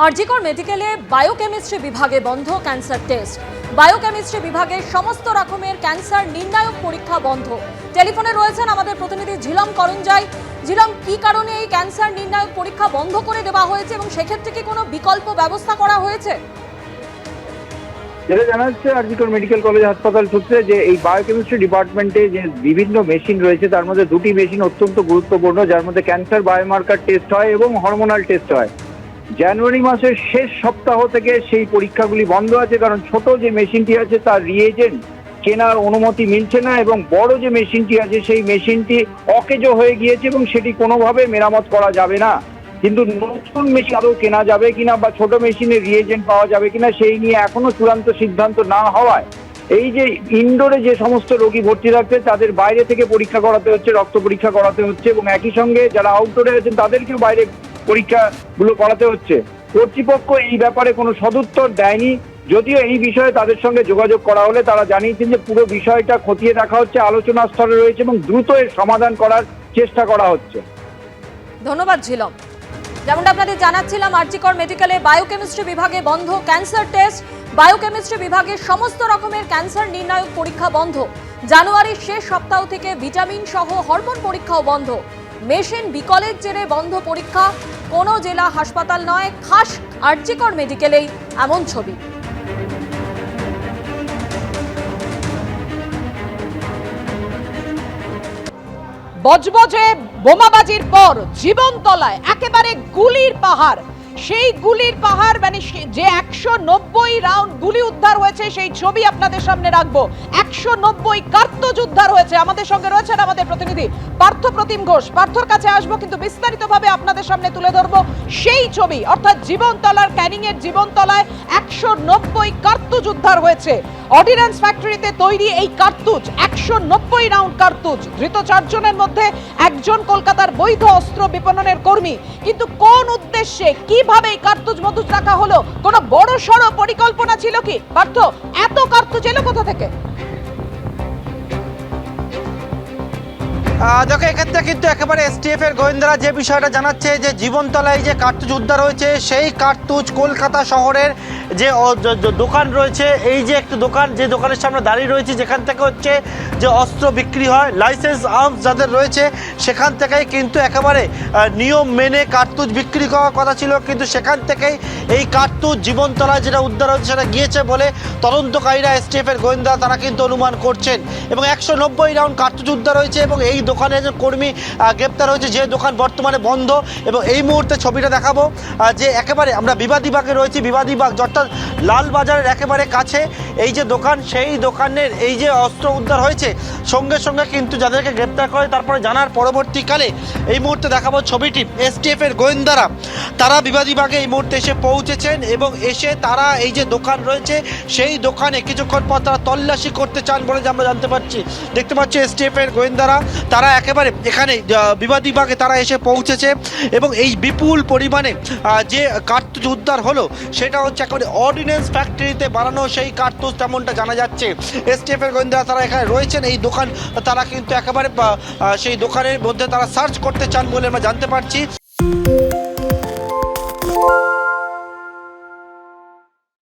আরজিকর মেডিকেলে বায়োকেমিস্ট্রি বিভাগে বন্ধ ক্যান্সার টেস্ট। বায়োকেমিস্ট্রি বিভাগে সমস্ত রকমের ক্যান্সার নির্ণায়ক পরীক্ষা বন্ধ। টেলিফোনে রয়েছেন আমাদের প্রতিনিধি ঝিলম করঞ্জাই। ঝিলম, কি কারণে এই ক্যান্সার নির্ণায়ক পরীক্ষা বন্ধ করে দেওয়া হয়েছে এবং সেক্ষেত্রে কি কোনো বিকল্প ব্যবস্থা করা হয়েছে? যেটা জানা যাচ্ছে আরজিকর মেডিকেল কলেজ হাসপাতাল সূত্রে যে এই বায়োকেমিস্ট্রি ডিপার্টমেন্টে যে বিভিন্ন মেশিন রয়েছে তার মধ্যে দুটি মেশিন অত্যন্ত গুরুত্বপূর্ণ, যার মধ্যে ক্যান্সার বায়োমার্কার টেস্ট হয় এবং হরমোনাল টেস্ট হয়। জানুয়ারি মাসের শেষ সপ্তাহ থেকে সেই পরীক্ষাগুলি বন্ধ আছে, কারণ ছোট যে মেশিনটি আছে তার রিয়েজেন্ট কেনার অনুমতি মিলছে না এবং বড় যে মেশিনটি আছে সেই মেশিনটি অকেজো হয়ে গিয়েছে এবং সেটি কোনোভাবে মেরামত করা যাবে না। কিন্তু নতুন মেশিন আদৌ কেনা যাবে কিনা বা ছোট মেশিনের রিয়েজেন্ট পাওয়া যাবে কিনা সেই নিয়ে এখনো চূড়ান্ত সিদ্ধান্ত না হওয়ায় এই যে ইনডোরে যে সমস্ত রোগী ভর্তি রাখছে তাদের বাইরে থেকে পরীক্ষা করাতে হচ্ছে, রক্ত পরীক্ষা করাতে হচ্ছে এবং একই সঙ্গে যারা আউটডোরে আছেন তাদেরকেও বাইরে পরীক্ষাগুলো করাতে হচ্ছে। কর্তৃপক্ষ এই ব্যাপারে কোনো সদুত্তর দেয়নি, যদিও এই বিষয়ে তাদের সঙ্গে যোগাযোগ করা হলে তারা জানিয়েছেন যে পুরো বিষয়টা খতিয়ে দেখা হচ্ছে, আলোচনা স্তরে রয়েছে এবং দ্রুত এর সমাধান করার চেষ্টা করা হচ্ছে। ধন্যবাদ ঝিলম। যেমনটা আপনাদের জানাচ্ছিলাম, আরজিকর মেডিকেলে বায়োকেমিস্ট্রি বিভাগে বন্ধ ক্যান্সার টেস্ট। বায়োকেমিস্ট্রি বিভাগে সমস্ত রকমের ক্যান্সার নির্ণায়ক পরীক্ষা বন্ধ। জানুয়ারির শেষ সপ্তাহ থেকে ভিটামিন সহ হরমোন পরীক্ষাও বন্ধ। মেশিন বিকলের জেরে বন্ধ পরীক্ষা। কোনো জেলা হাসপাতাল নয়, খাস আরজিকর মেডিকেলেই এমন ছবি। বজবজে বোমাবাজির পর জীবনতলায় একেবারে গুলির পাহাড়। সেই গুলির পাহাড় মানে যে 190 রাউন্ড গুলি উদ্ধার হয়েছে সেই ছবি আপনাদের সামনে রাখবো। 190 কার্তুজ উদ্ধার হয়েছে। আমাদের সঙ্গে রয়েছেন আমাদের প্রতিনিধি পার্থ প্রতিম ঘোষ। পার্থর কাছে আসবো, কিন্তু বিস্তারিতভাবে আপনাদের সামনে তুলে ধরবো সেই ছবি, অর্থাৎ জীবনতলার ক্যানিং এর জীবনতলায় 190 কার্তুজ উদ্ধার হয়েছে। অর্ডিন্যান্স ফ্যাক্টরিতে তৈরি এই কার্তুজ 190 রাউন্ড কার্তুজ। ধৃত 4 জনের মধ্যে একজন কলকাতার বৈধ অস্ত্র বিপণনের কর্মী। কিন্তু কোন উদ্দেশ্যে, কিভাবে এই কার্তুজ মজুত রাখা হলো? কোনো বড় সড়ো পরিকল্পনা ছিল কি? পার্থ, এত কার্তুজ এলো কোথা থেকে? দেখো, এক্ষেত্রে কিন্তু একেবারে এসটিএফ এর গোয়েন্দারা যে বিষয়টা জানাচ্ছে যে জীবনতলায় যে কার্তুজ উদ্ধার হয়েছে সেই কার্তুজ কলকাতা শহরের যে দোকান রয়েছে, এই যে একটি দোকান, যে দোকানের সামনে দাঁড়িয়ে রয়েছে, যেখান থেকে হচ্ছে যে অস্ত্র বিক্রি হয়, লাইসেন্স আর্মস যাদের রয়েছে সেখান থেকেই কিন্তু একেবারে নিয়ম মেনে কার্তুজ বিক্রি করার কথা ছিল। কিন্তু সেখান থেকেই এই কার্তুজ জীবনতলায় যেটা উদ্ধার হয়েছে সেটা গিয়েছে বলে তদন্তকারীরা, এসটিএফ এর গোয়েন্দারা তারা কিন্তু অনুমান করছেন। এবং 190 রাউন্ড কার্তুজ উদ্ধার হয়েছে এবং এই দোকানে একজন কর্মী গ্রেপ্তার হয়েছে, যে দোকান বর্তমানে বন্ধ। এবং এই মুহূর্তে ছবিটা দেখাবো যে একেবারে আমরা বিবাদীবাগে রয়েছি। বিবাদীবাগ অর্থাৎ লালবাজারের একেবারে কাছে এই যে দোকান, সেই দোকানের এই যে অস্ত্র উদ্ধার হয়েছে, সঙ্গে সঙ্গে কিন্তু যাদেরকে গ্রেপ্তার করে তারপরে জানার পরবর্তীকালে এই মুহূর্তে দেখাবো ছবিটি। এসটিএফ এর গোয়েন্দারা তারা বিবাদীবাগে এই মুহূর্তে এসে পৌঁছেছেন এবং এসে তারা এই যে দোকান রয়েছে সেই দোকানে কিছুক্ষণ পর তারা তল্লাশি করতে চান বলে আমরা জানতে পারছি। দেখতে পাচ্ছি এসটিএফ এর গোয়েন্দারা তারা একেবারে এখানে বিবাদীবাগে তারা এসে পৌঁছেছে এবং এই বিপুল পরিমাণে যে কার্তুজ উদ্ধার হলো সেটা হচ্ছে একেবারে অর্ডিন্যান্স ফ্যাক্টরিতে বানানো সেই কার্তুজ, তেমনটা জানা যাচ্ছে। এসটিএফ এর গোয়েন্দারা তারা এখানে রয়েছেন, এই দোকান তারা কিন্তু একেবারে সেই দোকানের মধ্যে তারা সার্চ করতে চান বলে আমরা জানতে পারছি।